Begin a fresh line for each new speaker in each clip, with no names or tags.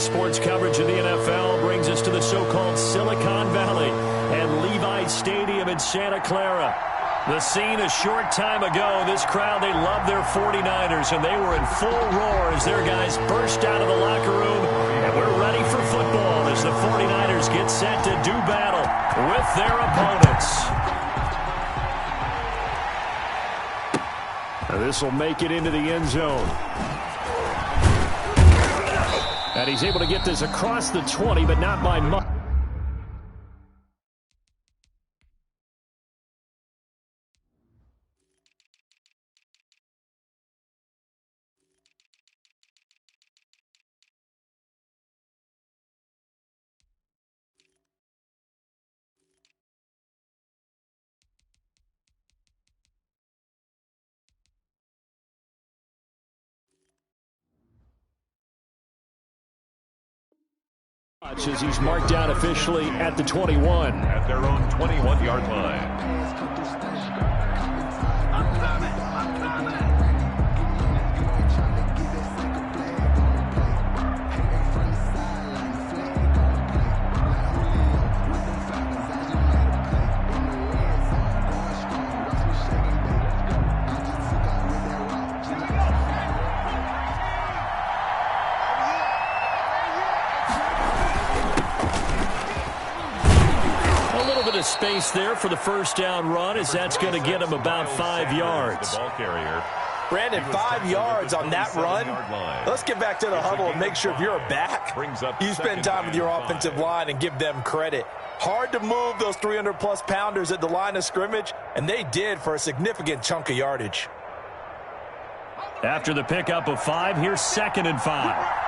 sports coverage of the NFL brings us to the so-called Silicon Valley and Levi Stadium in Santa Clara. The scene a short time ago, this crowd, they love their 49ers, and they were in full roar as their guys burst out of the locker room. And we're ready for football as the 49ers get set to do battle with their opponents. This will make it into the end zone. And he's able to get this across the 20, but not by much. As he's marked down officially at the 21.
At their own 21-yard line.
Space there for the first down run as that's going to get him about 5 yards.
The ball carrier.
Brandon, 5 yards on that run. Let's get back to the huddle and make sure if you're a back, you spend time with your offensive line and give them credit. Hard to move those 300-plus pounders at the line of scrimmage, and they did for a significant chunk of yardage.
After the pickup of 5, here's 2nd and 5.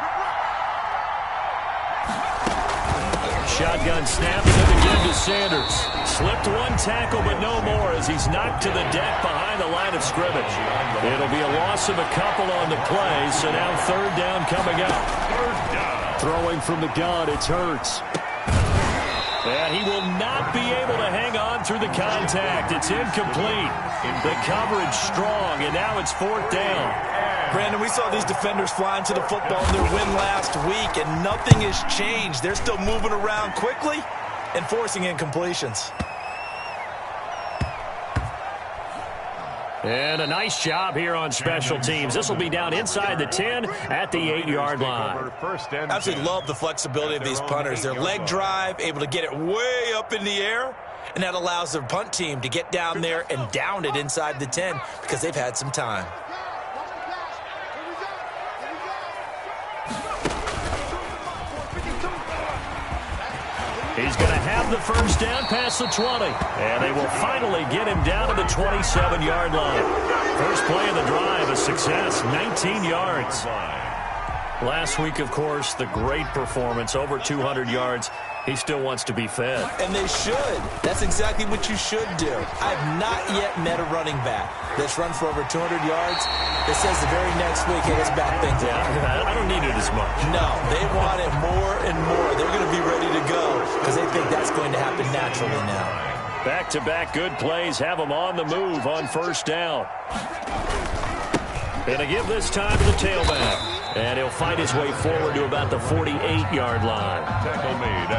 Shotgun snap, sent again to Sanders. Slipped one tackle, but no more as he's knocked to the deck behind the line of scrimmage. It'll be a loss of a couple on the play, so now 3rd down coming up. Throwing from the gun, it's Hurts. And he will not be able to hang on through the contact. It's incomplete. The coverage strong, and now it's 4th down.
Brandon, we saw these defenders flying to the football in their win last week, and nothing has changed. They're still moving around quickly and forcing incompletions.
And a nice job here on special teams. This will be down inside the 10 at the 8-yard line.
Absolutely love the flexibility of these punters. Their leg drive, able to get it way up in the air, and that allows their punt team to get down there and down it inside the 10 because they've had some time.
He's going to have the first down past the 20. And they will finally get him down to the 27-yard line. First play of the drive, a success, 19 yards. Last week, of course, the great performance, over 200 yards. He still wants to be fed.
And they should. That's exactly what you should do. I have not yet met a running back that's run for over 200 yards that says the very next week, hey, let's back things up.
I don't need it as much.
No, they want it more and more. They're going to be ready to go because they think that's going to happen naturally now.
Back-to-back good plays have them on the move on first down. Going to give this time to the tailback. And he'll find his way forward to about the 48-yard line.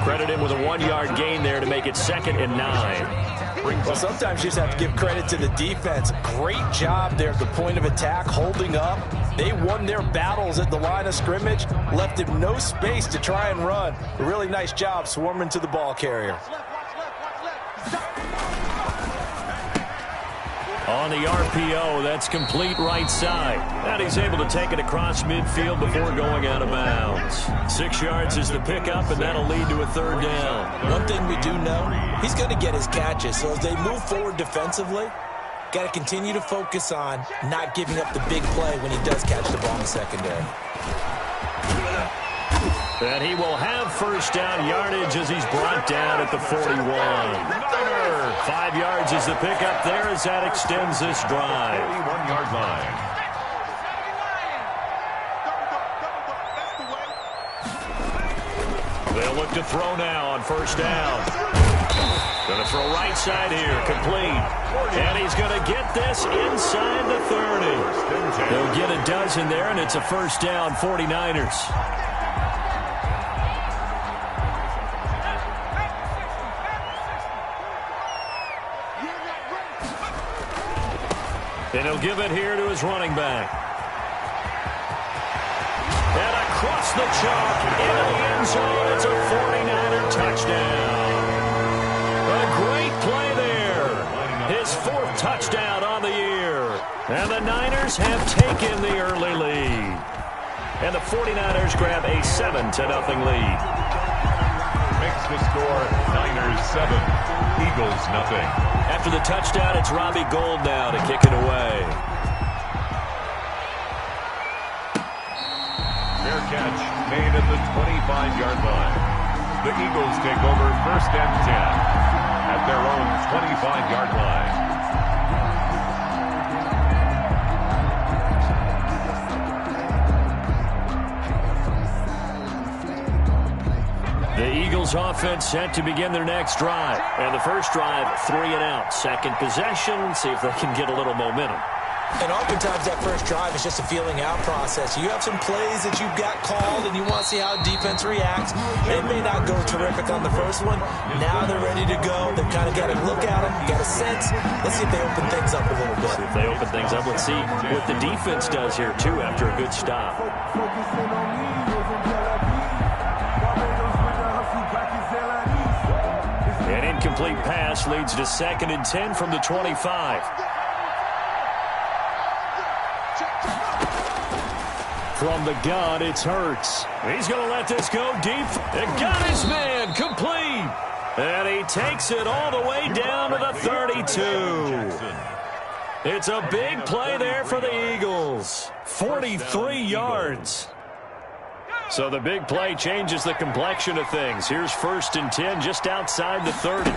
Credit him with a 1-yard gain there to make it 2nd and 9.
Well, sometimes you just have to give credit to the defense. Great job there at the point of attack, holding up. They won their battles at the line of scrimmage, left him no space to try and run. A really nice job swarming to the ball carrier.
On the RPO, that's complete right side. And he's able to take it across midfield before going out of bounds. 6 yards is the pickup, and that'll lead to a 3rd down.
One thing we do know, he's going to get his catches. So as they move forward defensively, got to continue to focus on not giving up the big play when he does catch the ball in the secondary.
And he will have first down yardage as he's brought down at the 41. 5 yards is the pickup there as that extends this drive.
41-yard line.
They'll look to throw now on first down. Going to throw right side here, complete. And he's going to get this inside the 30. They'll get a dozen there, and it's a first down, 49ers. And he'll give it here to his running back. And across the chalk, into the end zone, it's a 49er touchdown. A great play there. His 4th touchdown on the year. And the Niners have taken the early lead. And the 49ers grab a 7-0 lead.
Makes the score Niners 7, Eagles nothing.
After the touchdown, it's Robbie Gould now to kick it away.
Fair catch made at the 25-yard line. The Eagles take over 1st and 10 at their own 25-yard line.
The Eagles offense set to begin their next drive. And the first drive, 3 and out. Second possession, see if they can get a little momentum.
And oftentimes that first drive is just a feeling out process. You have some plays that you've got called and you want to see how defense reacts. They may not go terrific on the first one. Now they're ready to go. They've kind of got to look at them, got a sense. Let's see if they open things up a little bit.
See if they open things up. Let's see what the defense does here, too, after a good stop. An incomplete pass leads to 2nd and 10 from the 25. From the gun, it's Hurts. He's going to let this go deep. And got his man complete. And he takes it all the way down to the 32. It's a big play there for the Eagles. 43 yards. So the big play changes the complexion of things. Here's 1st and 10 just outside the 30.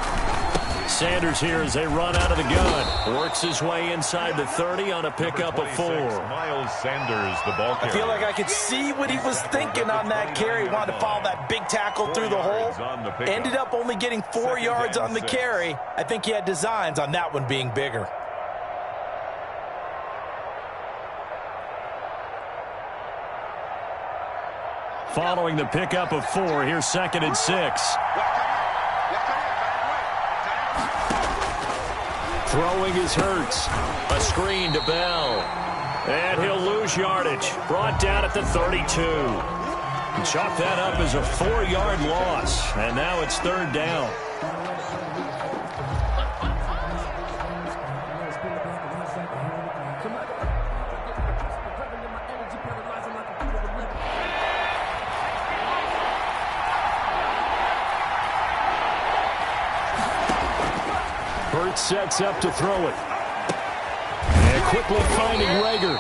Sanders here as they run out of the gun. Works his way inside the 30 on a pickup of 4.
Miles Sanders, the ball carrier.
I feel like I could see what he was thinking on that carry. He wanted to follow that big tackle through the hole. Ended up only getting 4 yards on the carry. I think he had designs on that one being bigger.
Following the pickup of 4, here's 2nd and 6. Throwing is Hurts. A screen to Bell. And he'll lose yardage. Brought down at the 32. Chalk that up as a 4-yard loss. And now it's 3rd down. Hurts sets up to throw it. And quickly finding Rager.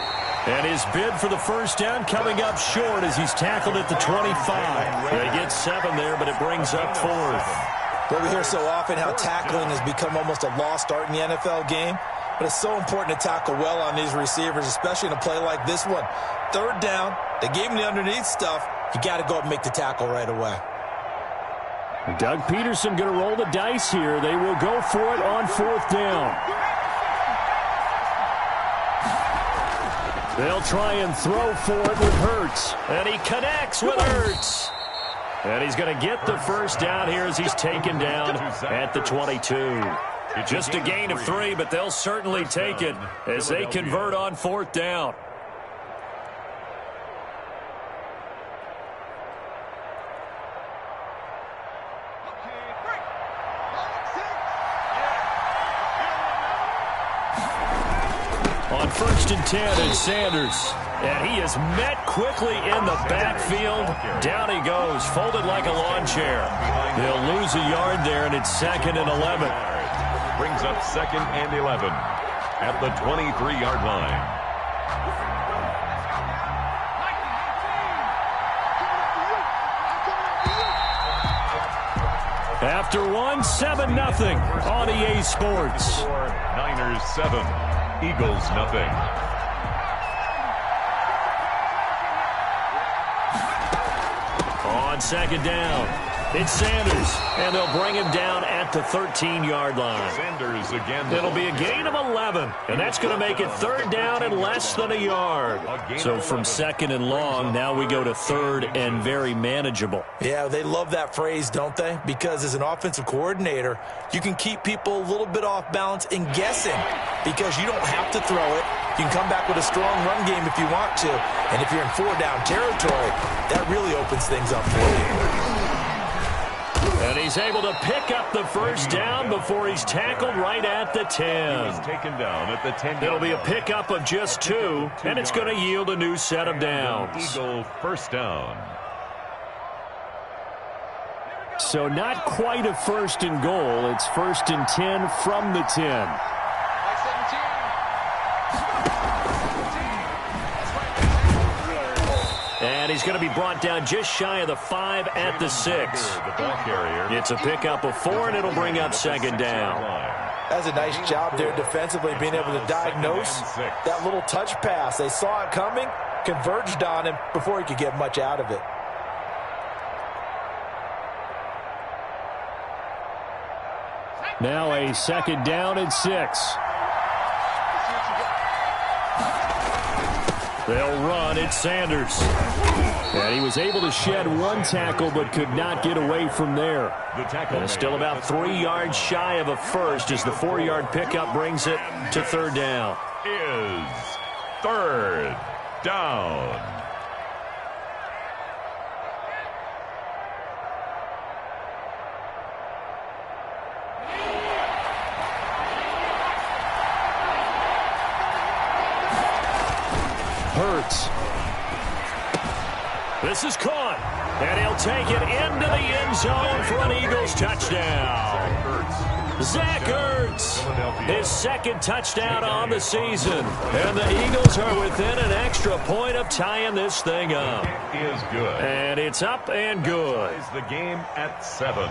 And his bid for the first down coming up short as he's tackled at the 25. They get 7 there, but it brings up 4th.
Well, we hear so often how tackling has become almost a lost art in the NFL game. But it's so important to tackle well on these receivers, especially in a play like this one. 3rd down, they gave him the underneath stuff. You got to go up and make the tackle right away.
Doug Peterson going to roll the dice here. They will go for it on 4th down. They'll try and throw for it with Hurts. And he connects with Hurts. And he's going to get the first down here as he's taken down at the 22. Just a gain of 3, but they'll certainly take it as they convert on 4th down. On 1st and 10, it's Sanders. And he is met quickly in the backfield. Down he goes, folded like a lawn chair. They'll lose a yard there, and it's 2nd and 11.
Brings up 2nd and 11 at the 23-yard line.
After 7-0 on EA Sports.
Niners 7, Eagles nothing.
On 2nd down, It's Sanders, and they'll bring him down at the 13-yard line.
Sanders again.
It'll be a gain of 11, and that's going to make it third down and less than a yard. So from second and long, now we go to third and very manageable.
Yeah, they love that phrase, don't they? Because as an offensive coordinator, you can keep people a little bit off balance and guessing because you don't have to throw it. You can come back with a strong run game if you want to. And if you're in four-down territory, that really opens things up for you.
And he's able to pick up the first down before he's tackled right at the 10.
He was taken down at the 10.
It'll be a pickup of just 2, and it's going to yield a new set of downs.
Eagle first down.
So not quite a first and goal. It's first and 10 from the 10. And he's going to be brought down just shy of the 5 at the 6. It's a pickup of 4, and it'll bring up second down.
That's a nice job there defensively, being able to diagnose that little touch pass. They saw it coming, converged on him before he could get much out of it.
Now a second down and 6. They'll run. It's Sanders. And he was able to shed one tackle but could not get away from there. And still about 3 yards shy of a first as the 4-yard pickup brings it to third down.
Is third down.
Hurts. This is caught, and he'll take it into the end zone for an Eagles touchdown. Zach Ertz, his second touchdown on the season, and the Eagles are within an extra point of tying this thing up.
It is good.
And it's up and good.
The game at 7.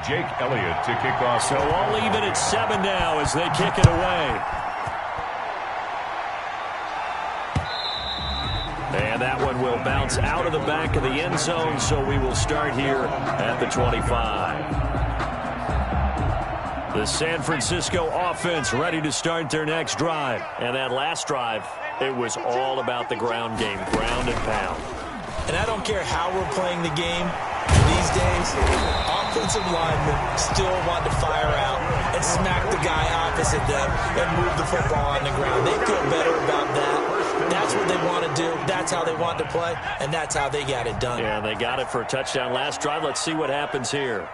Jake Elliott to kick off.
So all even at 7 now as they kick it away. And that one will bounce out of the back of the end zone, so we will start here at the 25. The San Francisco offense ready to start their next drive. And that last drive, it was all about the ground game, ground and pound.
And I don't care how we're playing the game these days, offensive linemen still want to fire out and smack the guy opposite them and move the football on the ground. They feel better about that. That's what they want to do. That's how they want to play, and that's how they got it done.
Yeah, they got it for a touchdown last drive. Let's see what happens here.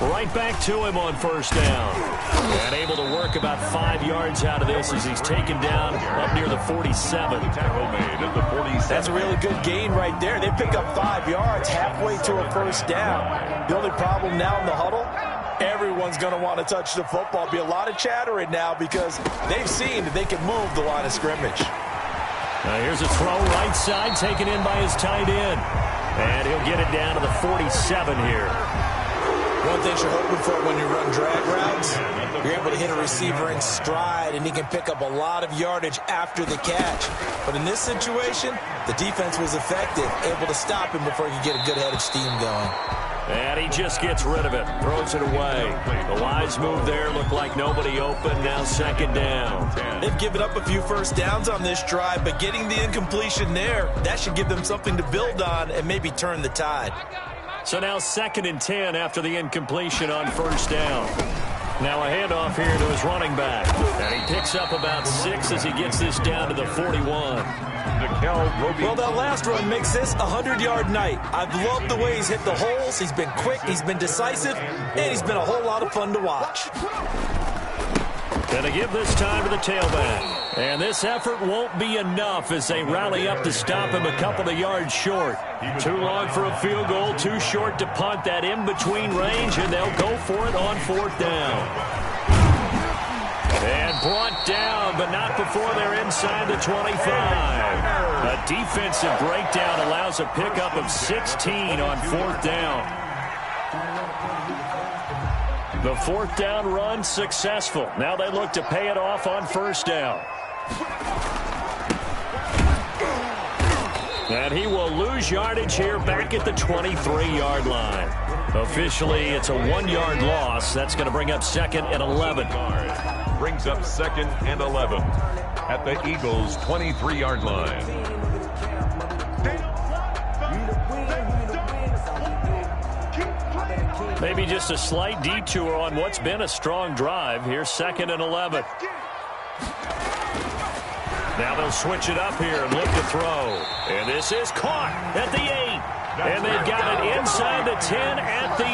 Right back to him on first down. And able to work about 5 yards out of this as he's taken down up near the 47.
Tackle made at the 47.
That's a really good gain right there. They pick up 5 yards halfway to a first down. The only problem now in the huddle, everyone's going to want to touch the football. Be a lot of chattering now because they've seen that they can move the line of scrimmage.
Now here's a throw right side taken in by his tight end. And he'll get it down to the 47 here.
One thing you're hoping for when you run drag routes, you're able to hit a receiver in stride, and he can pick up a lot of yardage after the catch. But in this situation, the defense was effective, able to stop him before he could get a good head of steam going.
And he just gets rid of it, throws it away. The wise move there, looked like nobody open, now second down.
They've given up a few first downs on this drive, but getting the incompletion there, that should give them something to build on and maybe turn the tide.
So now second and 10 after the incompletion on first down. Now a handoff here to his running back. And he picks up about 6 as he gets this down to the 41.
Well, that last run makes this a 100-yard night. I've loved the way he's hit the holes. He's been quick, he's been decisive, and he's been a whole lot of fun to watch.
Gonna give this time to the tailback. And this effort won't be enough as they rally up to stop him a couple of yards short. Too long for a field goal, too short to punt that in-between range, and they'll go for it on fourth down. And brought down, but not before they're inside the 25. A defensive breakdown allows a pickup of 16 on fourth down. The fourth down run successful. Now they look to pay it off on first down. And he will lose yardage here back at the 23-yard line. Officially, it's a 1-yard loss. That's going to bring up 2nd and 11.
Brings up 2nd and 11 at the Eagles' 23-yard line.
Maybe just a slight detour on what's been a strong drive. Here's 2nd and 11. Now they'll switch it up here and look to throw. And this is caught at the 8. And they've got it inside the 10 at the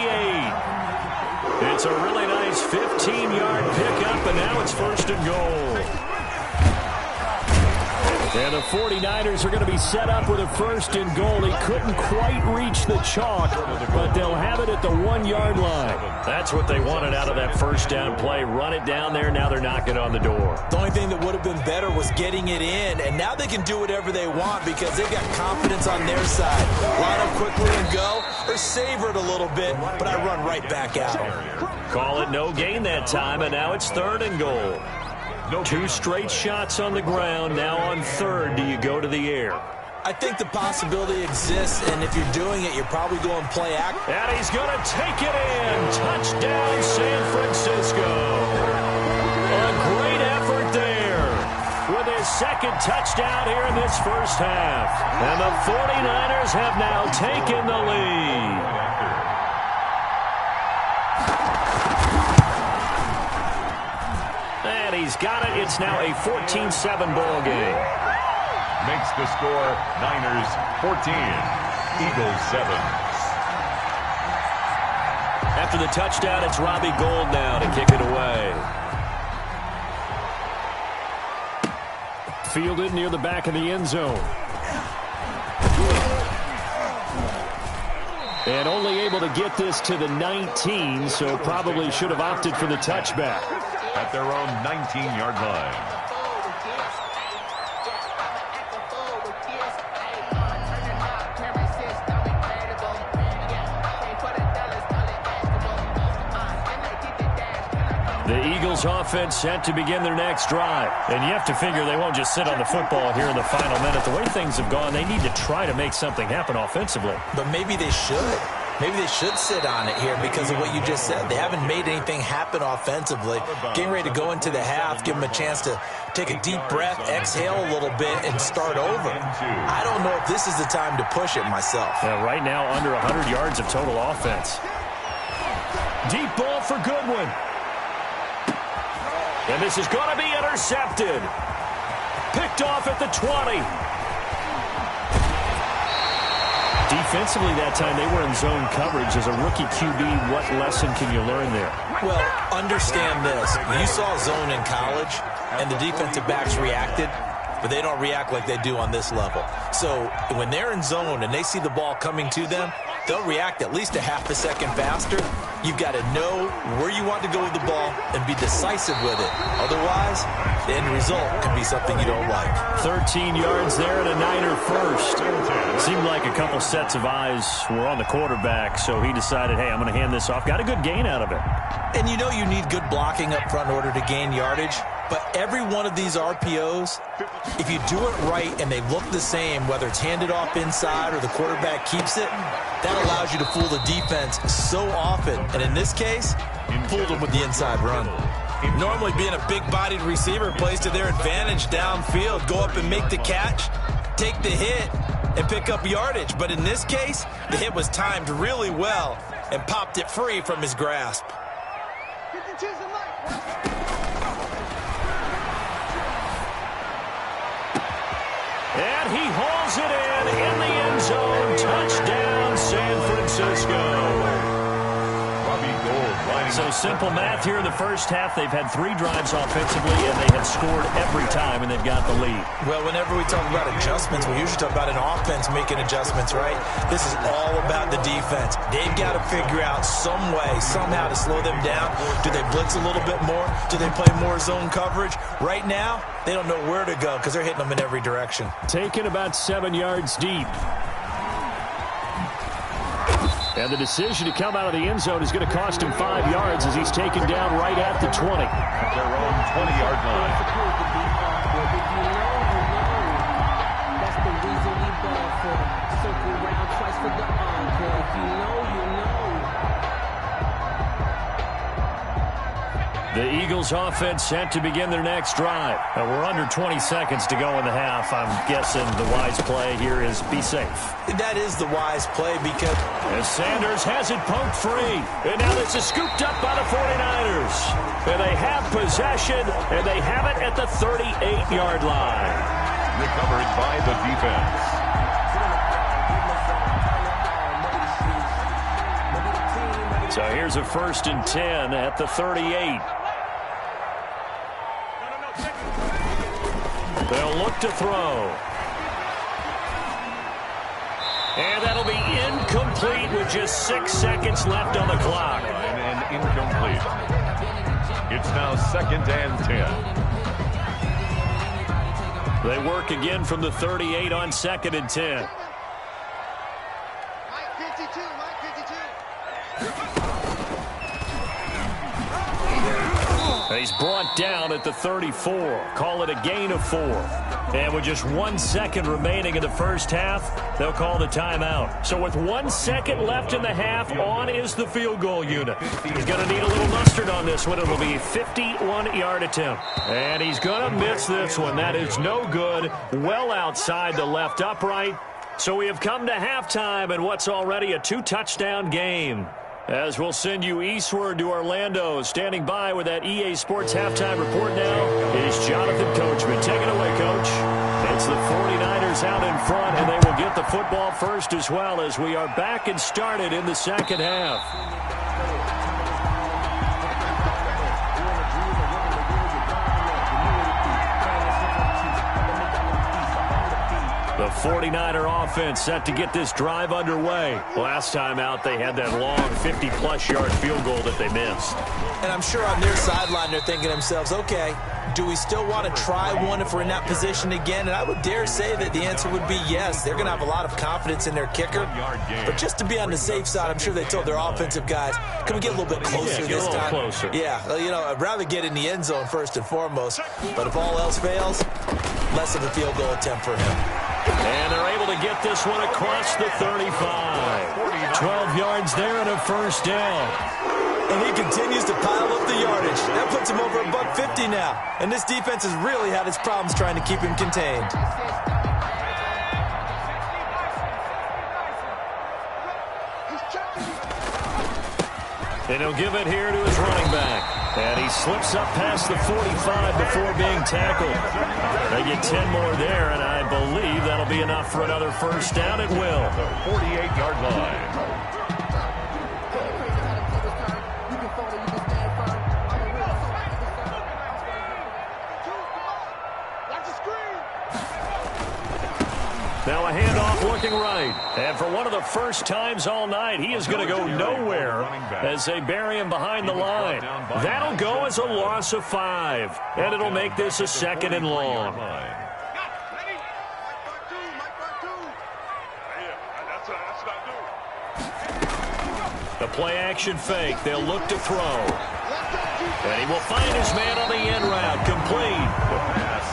8. It's a really nice 15-yard pickup, and now it's 1st and goal. And the 49ers are going to be set up with a 1st and goal. He couldn't quite reach the chalk, but they'll have it at the 1-yard line. That's what they wanted out of that 1st down play. Run it down there. Now they're knocking on the door.
The only thing that would have been better was getting it in, and now they can do whatever they want because they've got confidence on their side. Line up quickly and go, or savor it a little bit, but I run right back out.
Call it no gain that time, and now it's 3rd and goal. 2 straight shots on the ground. Now on 3rd, do you go to the air?
I think the possibility exists, and if you're doing it, you're probably going play act.
And he's going to take it in. Touchdown, San Francisco. A great effort there with his 2nd touchdown here in this 1st half. And the 49ers have now taken the lead. And he's got it. It's now a 14-7 ball game.
Makes the score Niners 14, Eagles 7.
After the touchdown, it's Robbie Gould now to kick it away. Fielded near the back of the end zone. And only able to get this to the 19, so probably should have opted for the touchback.
At their own 19-yard line.
The Eagles offense set to begin their next drive. And you have to figure they won't just sit on the football here in the final minute. The way things have gone, they need to try to make something happen offensively.
But maybe they should. Maybe they should sit on it here because of what you just said. They haven't made anything happen offensively. Getting ready to go into the half, give them a chance to take a deep breath, exhale a little bit, and start over. I don't know if this is the time to push it myself.
Yeah, right now, under 100 yards of total offense. Deep ball for Goodwin. And this is going to be intercepted. Picked off at the 20. Defensively that time, they were in zone coverage. As a rookie QB, what lesson can you learn there?
Well, understand this. You saw zone in college, and the defensive backs reacted, but they don't react like they do on this level. So when they're in zone and they see the ball coming to them, they'll react at least a half a second faster. You've got to know where you want to go with the ball and be decisive with it. Otherwise, the end result can be something you don't like.
13 yards there and a Niner first. Seemed like a couple sets of eyes were on the quarterback, so he decided, hey, I'm going to hand this off. Got a good gain out of it.
And you know you need good blocking up front in order to gain yardage. But every one of these RPOs, if you do it right and they look the same, whether it's handed off inside or the quarterback keeps it, that allows you to fool the defense so often. And in this case, fooled them with the inside run. Normally being a big-bodied receiver plays to their advantage downfield. Go up and make the catch, take the hit, and pick up yardage. But in this case, the hit was timed really well and popped it free from his grasp.
And he hauls it in the end zone. Touchdown, San Francisco. So simple math here in the first half. They've had 3 drives offensively, and they have scored every time, and they've got the lead.
Well, whenever we talk about adjustments, we usually talk about an offense making adjustments, right? This is all about the defense. They've got to figure out some way, somehow to slow them down. Do they blitz a little bit more? Do they play more zone coverage? Right now, they don't know where to go because they're hitting them in every direction.
Taken about 7 yards deep. And the decision to come out of the end zone is going to cost him 5 yards as he's taken down right at the 20.
At their own 20-yard line.
The Eagles offense set to begin their next drive. We're under 20 seconds to go in the half. I'm guessing the wise play here is be safe.
That is the wise play because...
As Sanders has it poked free. And now this is scooped up by the 49ers. And they have possession, and they have it at the 38-yard line.
Recovered by the defense.
So here's a 1st and 10 at the 38. They'll look to throw. And that'll be incomplete with just 6 seconds left on the clock.
And incomplete. It's now 2nd and 10.
They work again from the 38 on 2nd and 10. He's brought down at the 34. Call it a gain of 4. And with just 1 second remaining in the first half, they'll call the timeout. So with 1 second left in the half, on is the field goal unit. He's going to need a little mustard on this one. It'll be a 51-yard attempt. And he's going to miss this one. That is no good. Well outside the left upright. So we have come to halftime in what's already a 2-touchdown game. As we'll send you eastward to Orlando. Standing by with that EA Sports halftime report now is Jonathan Coachman. Take it away, Coach. It's the 49ers out in front, and they will get the football first as well as we are back and started in the second half. The 49er offense set to get this drive underway. Last time out, they had that long 50-plus yard field goal that they missed.
And I'm sure on their sideline, they're thinking to themselves, okay, do we still want to try one if we're in that position again? And I would dare say that the answer would be yes. They're going to have a lot of confidence in their kicker. But just to be on the safe side, I'm sure they told their offensive guys, can we get a little bit closer this time?
Closer.
Yeah, you know, I'd rather get in the end zone first and foremost. But if all else fails, less of a field goal attempt for him.
And they're able to get this one across the 35. 12 yards there and a first down.
And he continues to pile up the yardage. That puts him over $150 now. And this defense has really had its problems trying to keep him contained.
And he'll give it here to his running back. And he slips up past the 45 before being tackled. They get 10 more there, and I believe that'll be enough for another first down. It will.
The 48-yard line.
Now a handoff looking right. And for one of the first times all night, he is going to go nowhere as they bury him behind the line. That'll go as a loss of 5. And it'll make this a 2nd and long. The play action fake. They'll look to throw. And he will find his man on the end route. Complete.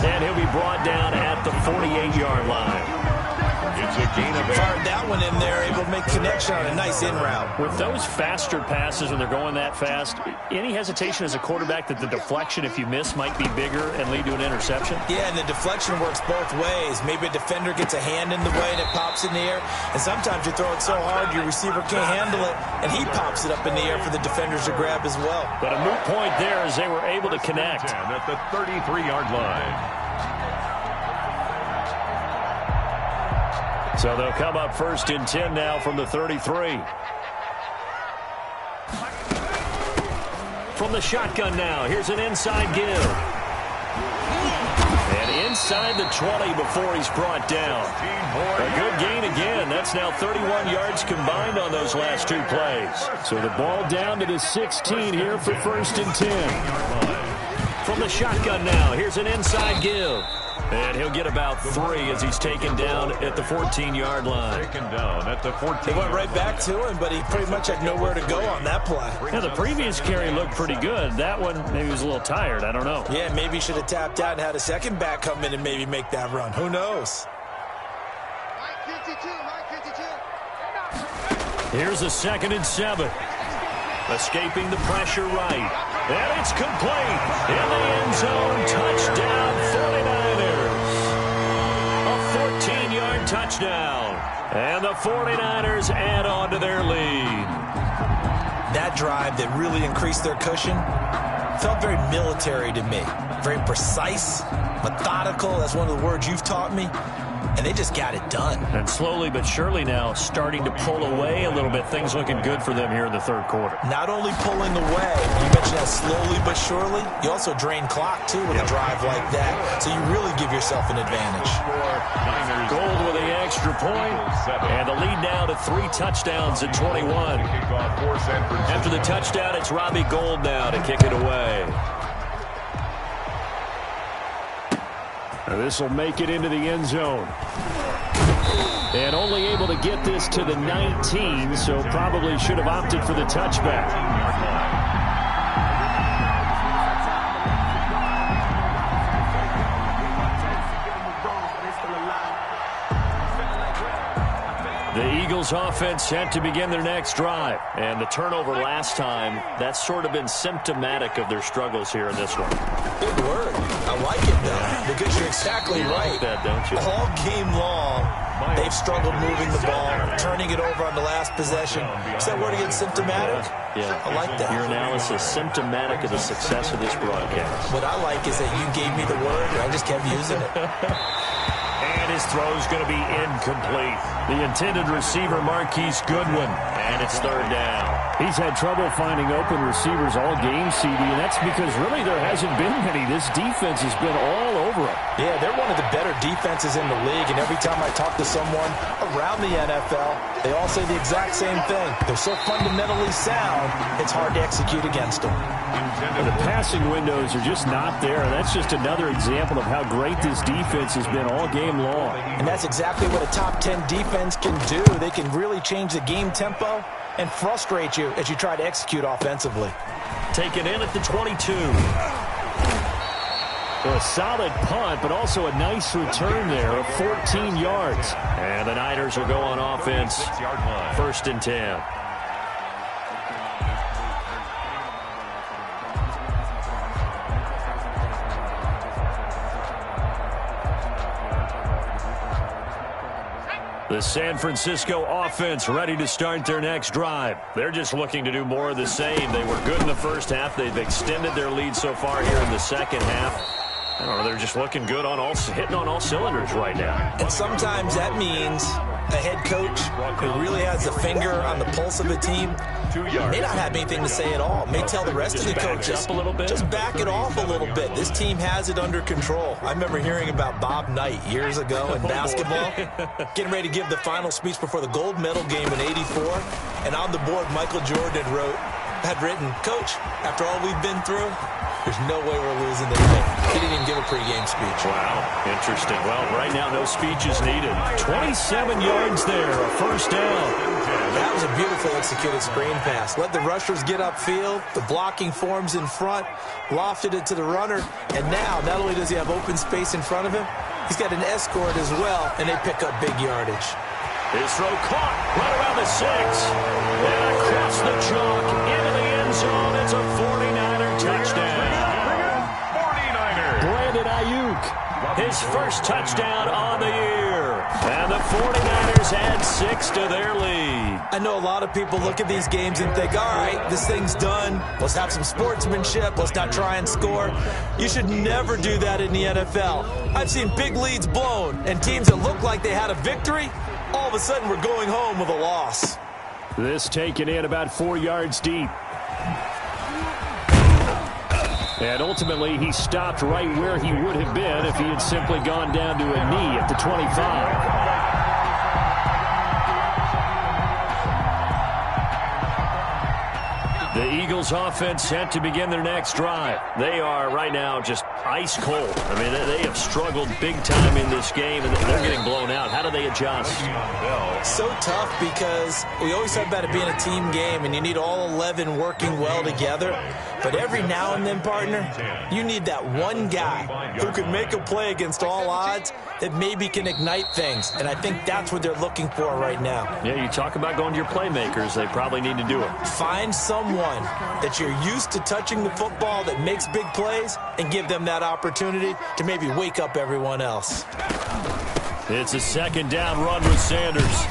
And he'll be brought down at the 48-yard line.
It's a gain of 8.
Fired that one in there, able to make connection on a nice in route.
With those faster passes when they're going that fast, any hesitation as a quarterback that the deflection, if you miss, might be bigger and lead to an interception?
Yeah, and the deflection works both ways. Maybe a defender gets a hand in the way and it pops in the air. And sometimes you throw it so hard your receiver can't handle it, and he pops it up in the air for the defenders to grab as well.
But a moot point there as they were able to connect.
At the 33-yard line.
So they'll come up 1st and 10 now from the 33. From the shotgun now, here's an inside give. And inside the 20 before he's brought down. A good gain again. That's now 31 yards combined on those last 2 plays. So the ball down to the 16 here for 1st and 10. From the shotgun now, here's an inside give. And he'll get about 3 as he's taken down at the 14-yard line.
Taken down at the 14.
They went right back to him, but he pretty much had nowhere to go on that play.
Yeah, the previous carry looked pretty good. That one, maybe he was a little tired. I don't know.
Yeah, maybe he should have tapped out and had a second back come in and maybe make that run. Who knows?
Here's a 2nd and 7. Escaping the pressure right. And it's complete. In the end zone. Touchdown 49ers. A 14-yard touchdown. And the 49ers add on to their lead.
That drive that really increased their cushion felt very military to me. Very precise, methodical. That's one of the words you've taught me. And they just got it done.
And slowly but surely now starting to pull away a little bit. Things looking good for them here in the third quarter.
Not only pulling away, you mentioned that slowly but surely, you also drain clock, too, with a drive like that. So you really give yourself an advantage.
Gold with the extra point. And the lead now to 3 touchdowns at 21. After the touchdown, it's Robbie Gould now to kick it away. This will make it into the end zone. And only able to get this to the 19, so probably should have opted for the touchback. The Eagles offense set to begin their next drive. And the turnover last time, that's sort of been symptomatic of their struggles here in this one.
Big word. I like it, though, because you're exactly right.
Like that, don't you?
All game long, they've struggled moving the ball, turning it over on the last possession. Is that word again, symptomatic?
Yeah.
I like that.
Your analysis, symptomatic of the success of this broadcast.
What I like is that you gave me the word, and I just kept using it.
And his throw's going to be incomplete. The intended receiver, Marquise Goodwin, and it's third down.
He's had trouble finding open receivers all game, CD, and that's because really there hasn't been many. This defense has been all over him.
Yeah, they're one of the better defenses in the league, and every time I talk to someone around the NFL, they all say the exact same thing. They're so fundamentally sound, it's hard to execute against them.
And the passing windows are just not there. That's just another example of how great this defense has been all game long.
And that's exactly what a top 10 defense can do. They can really change the game tempo and frustrate you as you try to execute offensively.
Taken in at the 22.
So a solid punt, but also a nice return there of 14 yards.
And the Niners will go on offense. 1st and 10. The San Francisco offense ready to start their next drive. They're just looking to do more of the same. They were good in the first half. They've extended their lead so far here in the second half. I don't know, they're just looking good on hitting on all cylinders right now.
And sometimes that means a head coach who really has a finger on the pulse of a team may not have anything to say at all. May tell the rest of the coaches, just back it off a little bit. This team has it under control. I remember hearing about Bob Knight years ago in basketball, getting ready to give the final speech before the gold medal game in '84. And on the board, Michael Jordan had written, "Coach, after all we've been through, there's no way we're losing this thing." He didn't even give a pregame speech.
Wow, interesting. Well, right now, no speech is needed. 27 yards there, a 1st down.
That was a beautifully executed screen pass. Let the rushers get upfield. The blocking forms in front. Lofted it to the runner. And now, not only does he have open space in front of him, he's got an escort as well, and they pick up big yardage.
His throw caught right around the 6. And across the chalk into the end zone. It's a 49er touchdown.
49ers.
Brandon Ayuk, his first touchdown on the year. And the 49ers add 6 to their lead.
I know a lot of people look at these games and think, all right, this thing's done. Let's have some sportsmanship. Let's not try and score. You should never do that in the NFL. I've seen big leads blown, and teams that look like they had a victory, all of a sudden we're going home with a loss.
This taken in about 4 yards deep. And ultimately, he stopped right where he would have been if he had simply gone down to a knee at the 25. The Eagles offense set to begin their next drive. They are right now just
ice cold. I mean, they have struggled big time in this game, and they're getting blown out. How do they adjust?
So tough because we always talk about it being a team game, and you need all 11 working well together. But every now and then, partner, you need that one guy who can make a play against all odds that maybe can ignite things. And I think that's what they're looking for right now.
Yeah, you talk about going to your playmakers. They probably need to do it.
Find someone that you're used to touching the football that makes big plays and give them that opportunity to maybe wake up everyone else.
It's a second down run with Sanders.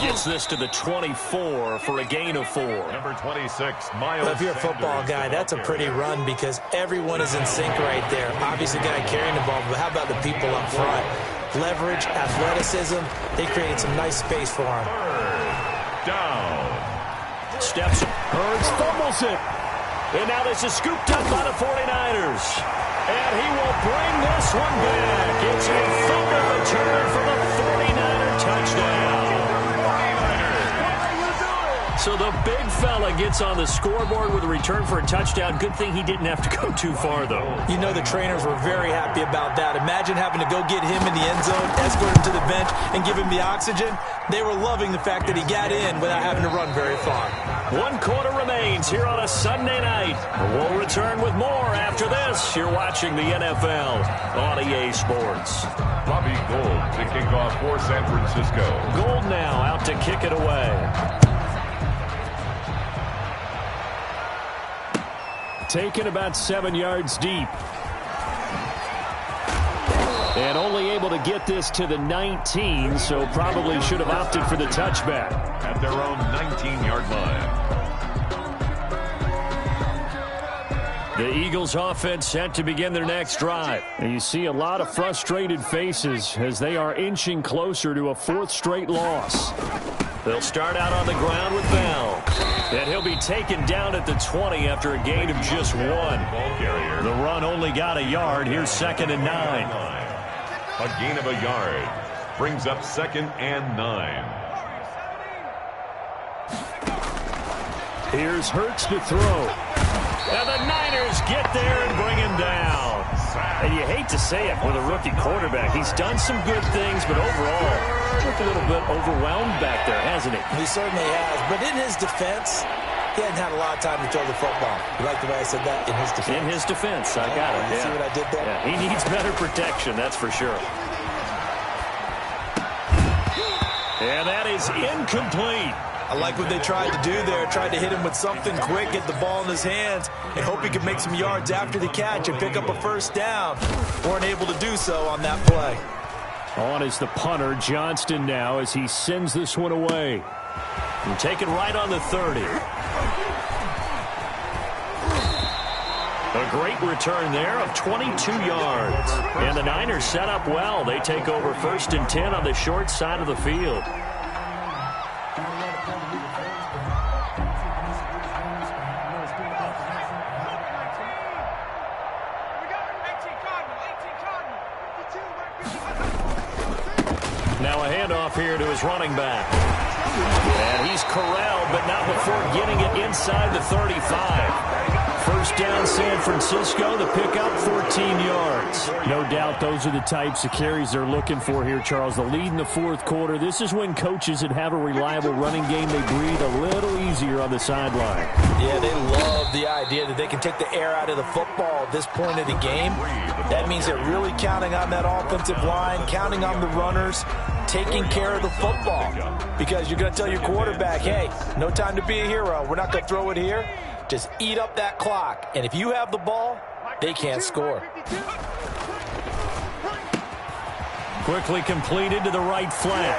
Gets this to the 24 for a gain of 4.
Number 26, Miles.
Well, if you're a football guy, that's a pretty run because everyone is in sync right there. Obviously, guy carrying the ball, but how about the people up front? Leverage, athleticism, they created some nice space for him.
Down.
Steps. Hurts fumbles it. And now this is scooped up by the 49ers. And he will bring this one back. It's a fumble return for the 49er touchdown. So the big fella gets on the scoreboard with a return for a touchdown. Good thing he didn't have to go too far, though.
You know the trainers were very happy about that. Imagine having to go get him in the end zone, escort him to the bench, and give him the oxygen. They were loving the fact that he got in without having to run very far.
1 quarter remains here on a Sunday night. We'll return with more after this. You're watching the NFL on EA Sports.
Bobby Gould to kick off for San Francisco.
Gould now out to kick it away.
Taken about 7 yards deep. And only able to get this to the 19, so probably should have opted for the touchback.
At their own 19-yard line.
The Eagles offense set to begin their next drive.
And you see a lot of frustrated faces as they are inching closer to a 4th straight loss.
They'll start out on the ground with Bell. And he'll be taken down at the 20 after a gain of just 1. The run only got a yard. Here's 2nd and 9.
A gain of a yard. Brings up 2nd and 9.
Here's Hurts to throw.
And the Niners get there and bring him down. And you hate to say it with a rookie quarterback. He's done some good things, but overall, looked a little bit overwhelmed back there, hasn't he?
He certainly has. But in his defense, he hadn't had a lot of time to throw the football. You like the way I said that? In his defense.
In his defense. I got it.
You see what I did there?
Yeah, he needs better protection, that's for sure. And that is incomplete.
I like what they tried to do there. Tried to hit him with something quick, get the ball in his hands, and hope he could make some yards after the catch and pick up a first down. Weren't able to do so on that play.
On is the punter, Johnston now, as he sends this one away.
And take it right on the 30. A great return there of 22 yards. And the Niners set up well. They take over 1st and 10 on the short side of the field. Now a handoff here to his running back. And he's corralled, but not before getting it inside the 35. First down, San Francisco. The pickup, 14 yards.
No doubt those are the types of carries they're looking for here, Charles. The lead in the 4th quarter. This is when coaches that have a reliable running game, they breathe a little easier on the sideline.
Yeah, they love the idea that they can take the air out of the football at this point of the game. That means they're really counting on that offensive line, counting on the runners, taking care of the football. Because you're going to tell your quarterback, hey, no time to be a hero. We're not going to throw it here. Just eat up that clock. And if you have the ball, they can't score.
Quickly completed to the right flat.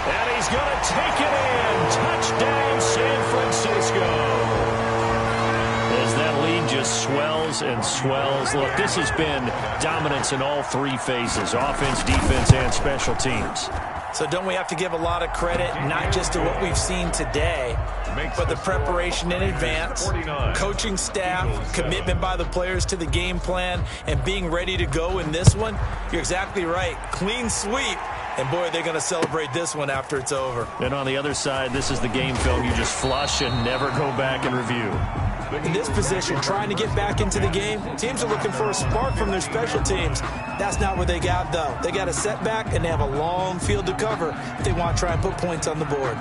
And he's going to take it in. Touchdown, San Francisco. As that lead just swells and swells. Look, this has been dominance in all 3 phases, offense, defense, and special teams.
So don't we have to give a lot of credit, not just to what we've seen today, but the preparation in advance, coaching staff, commitment by the players to the game plan, and being ready to go in this one? You're exactly right. Clean sweep. And, boy, they're going to celebrate this one after it's over.
And on the other side, this is the game film you just flush and never go back and review.
In this position, trying to get back into the game, teams are looking for a spark from their special teams. That's not what they got, though. They got a setback, and they have a long field to cover if they want to try and put points on the board.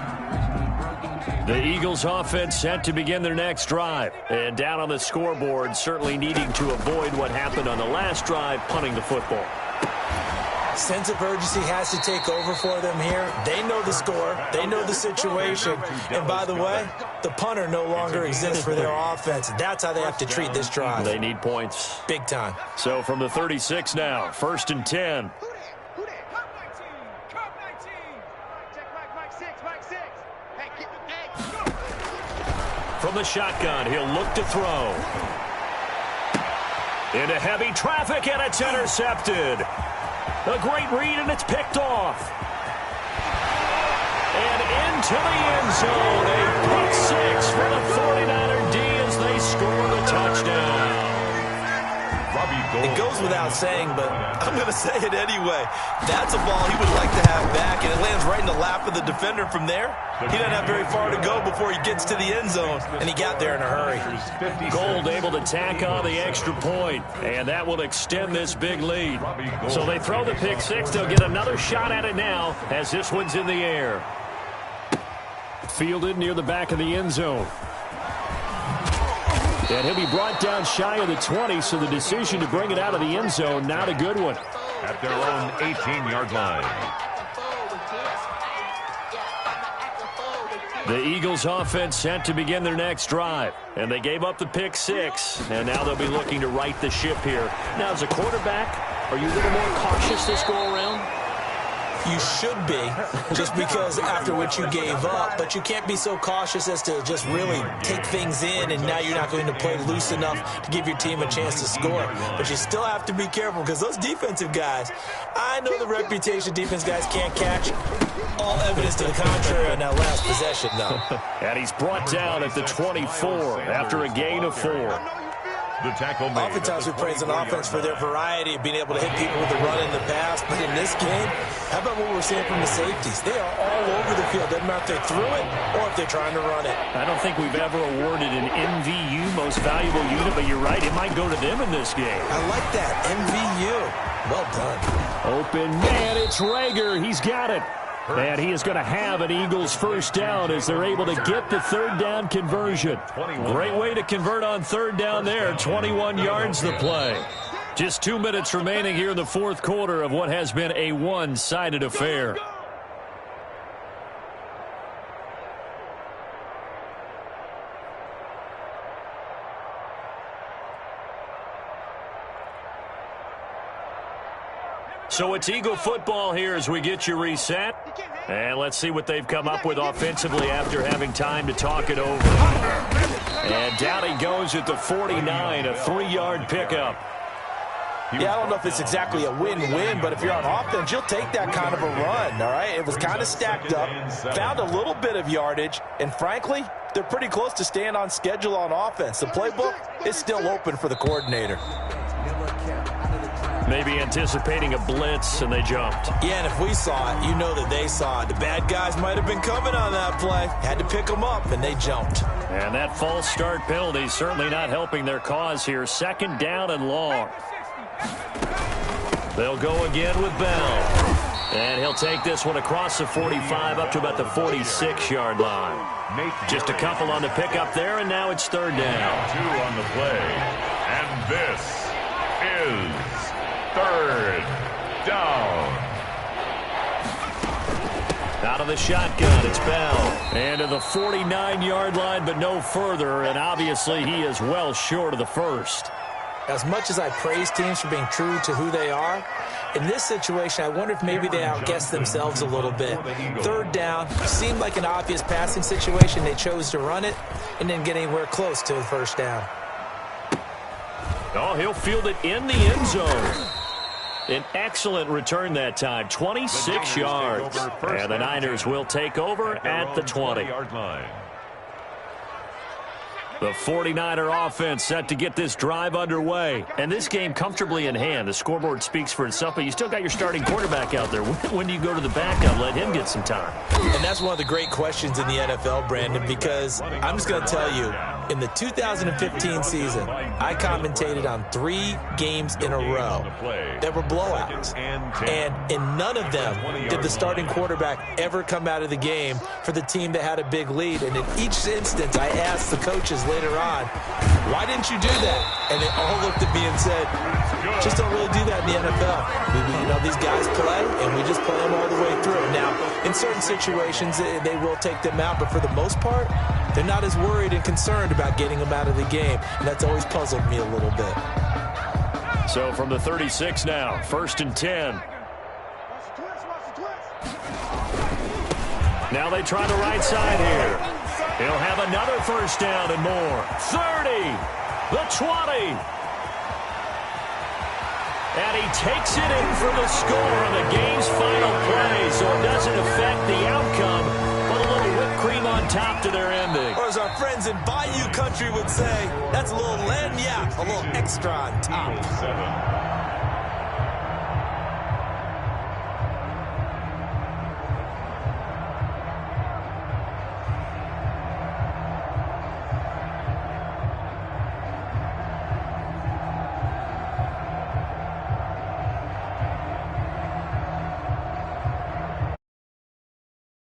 The Eagles offense set to begin their next drive. And down on the scoreboard, certainly needing to avoid what happened on the last drive, punting the football.
Sense of urgency has to take over for them here. They know the score. They know the situation. And by the way, the punter no longer exists for their offense. That's how they have to treat this drive.
They need points.
Big time.
So from the 36 now, 1st and 10. From the shotgun, he'll look to throw. Into heavy traffic, and it's intercepted. A great read, and it's picked off. And into the end zone. A pick six for the 49er D as they score the touchdown.
It goes without saying, but I'm going to say it anyway. That's a ball he would like to have back, and it lands right in the lap of the defender from there. He doesn't have very far to go before he gets to the end zone, and he got there in a hurry.
Gold able to tack on the extra point, and that will extend this big lead. So they throw the pick six. They'll get another shot at it now as this one's in the air. Fielded near the back of the end zone. And he'll be brought down shy of the 20, so the decision to bring it out of the end zone, not a good one.
At their own 18-yard line.
The Eagles offense set to begin their next drive. And they gave up the pick six, and now they'll be looking to right the ship here. Now, as a quarterback, are you a little more cautious this go around?
You should be, just because after what you gave up, but you can't be so cautious as to just really take things in, and now you're not going to play loose enough to give your team a chance to score. But you still have to be careful, because those defensive guys, I know the reputation defense guys can't catch. All evidence to the contrary on that last possession, though.
And he's brought down at the 24 after a gain of 4.
The tackle made.
Oftentimes we praise an offense for their variety of being able to hit people with the run in the pass, but in this game, how about what we're seeing from the safeties? They are all over the field. Doesn't matter if they threw it or if they're trying to run it.
I don't think we've ever awarded an MVU, most valuable unit, but you're right, it might go to them in this game.
I like that, MVU. Well done.
Open man, it's Rager. He's got it. And he is going to have an Eagles first down as they're able to get the third down conversion. Great way to convert on third down there. 21 yards the play. Just 2 minutes remaining here in the fourth quarter of what has been a one-sided affair. So it's Eagle football here as we get you reset. And let's see what they've come up with offensively after having time to talk it over. And down he goes at the 49, a 3-yard pickup.
Yeah, I don't know if it's exactly a win-win, but if you're on offense, you'll take that kind of a run, all right? It was kind of stacked up, found a little bit of yardage, and frankly, they're pretty close to staying on schedule on offense. The playbook is still open for the coordinator.
Maybe anticipating a blitz, and they jumped.
Yeah, and if we saw it, you know that they saw it. The bad guys might have been coming on that play. Had to pick them up, and they jumped.
And that false start penalty certainly not helping their cause here. 2nd down and long. They'll go again with Bell. And he'll take this one across the 45 up to about the 46-yard line. Just a couple on the pickup there, and now it's 3rd down.
2 on the play. And this is 3rd down.
Out of the shotgun, it's Bell. And to the 49-yard line, but no further. And obviously, he is well short of the first.
As much as I praise teams for being true to who they are, in this situation, I wonder if maybe they outguessed themselves a little bit. 3rd down seemed like an obvious passing situation. They chose to run it and didn't get anywhere close to the 1st down.
Oh, he'll field it in the end zone. An excellent return that time, 26 yards. And the Niners will take over at the 20. The 49er offense set to get this drive underway. And this game comfortably in hand. The scoreboard speaks for itself, but you still got your starting quarterback out there. When do you go to the backup, let him get some time?
And that's one of the great questions in the NFL, Brandon, because I'm just going to tell you, In the 2015 season, I commentated on 3 games in a row that were blowouts. And in none of them did the starting quarterback ever come out of the game for the team that had a big lead. And in each instance, I asked the coaches later on, why didn't you do that? And they all looked at me and said, just don't really do that in the NFL. You know, these guys play, and we just play them all the way through. Now, in certain situations, they will take them out, but for the most part, they're not as worried and concerned about getting them out of the game, and that's always puzzled me a little bit.
So from the 36 now, 1st and 10. Now they try the right side here. He'll have another 1st down and more. 30, the 20. And he takes it in for the score on the game's final play, so it doesn't affect the outcome, but a little whipped cream on top to their ending.
Or as our friends in Bayou Country would say, that's a little lagniappe, a little extra on top.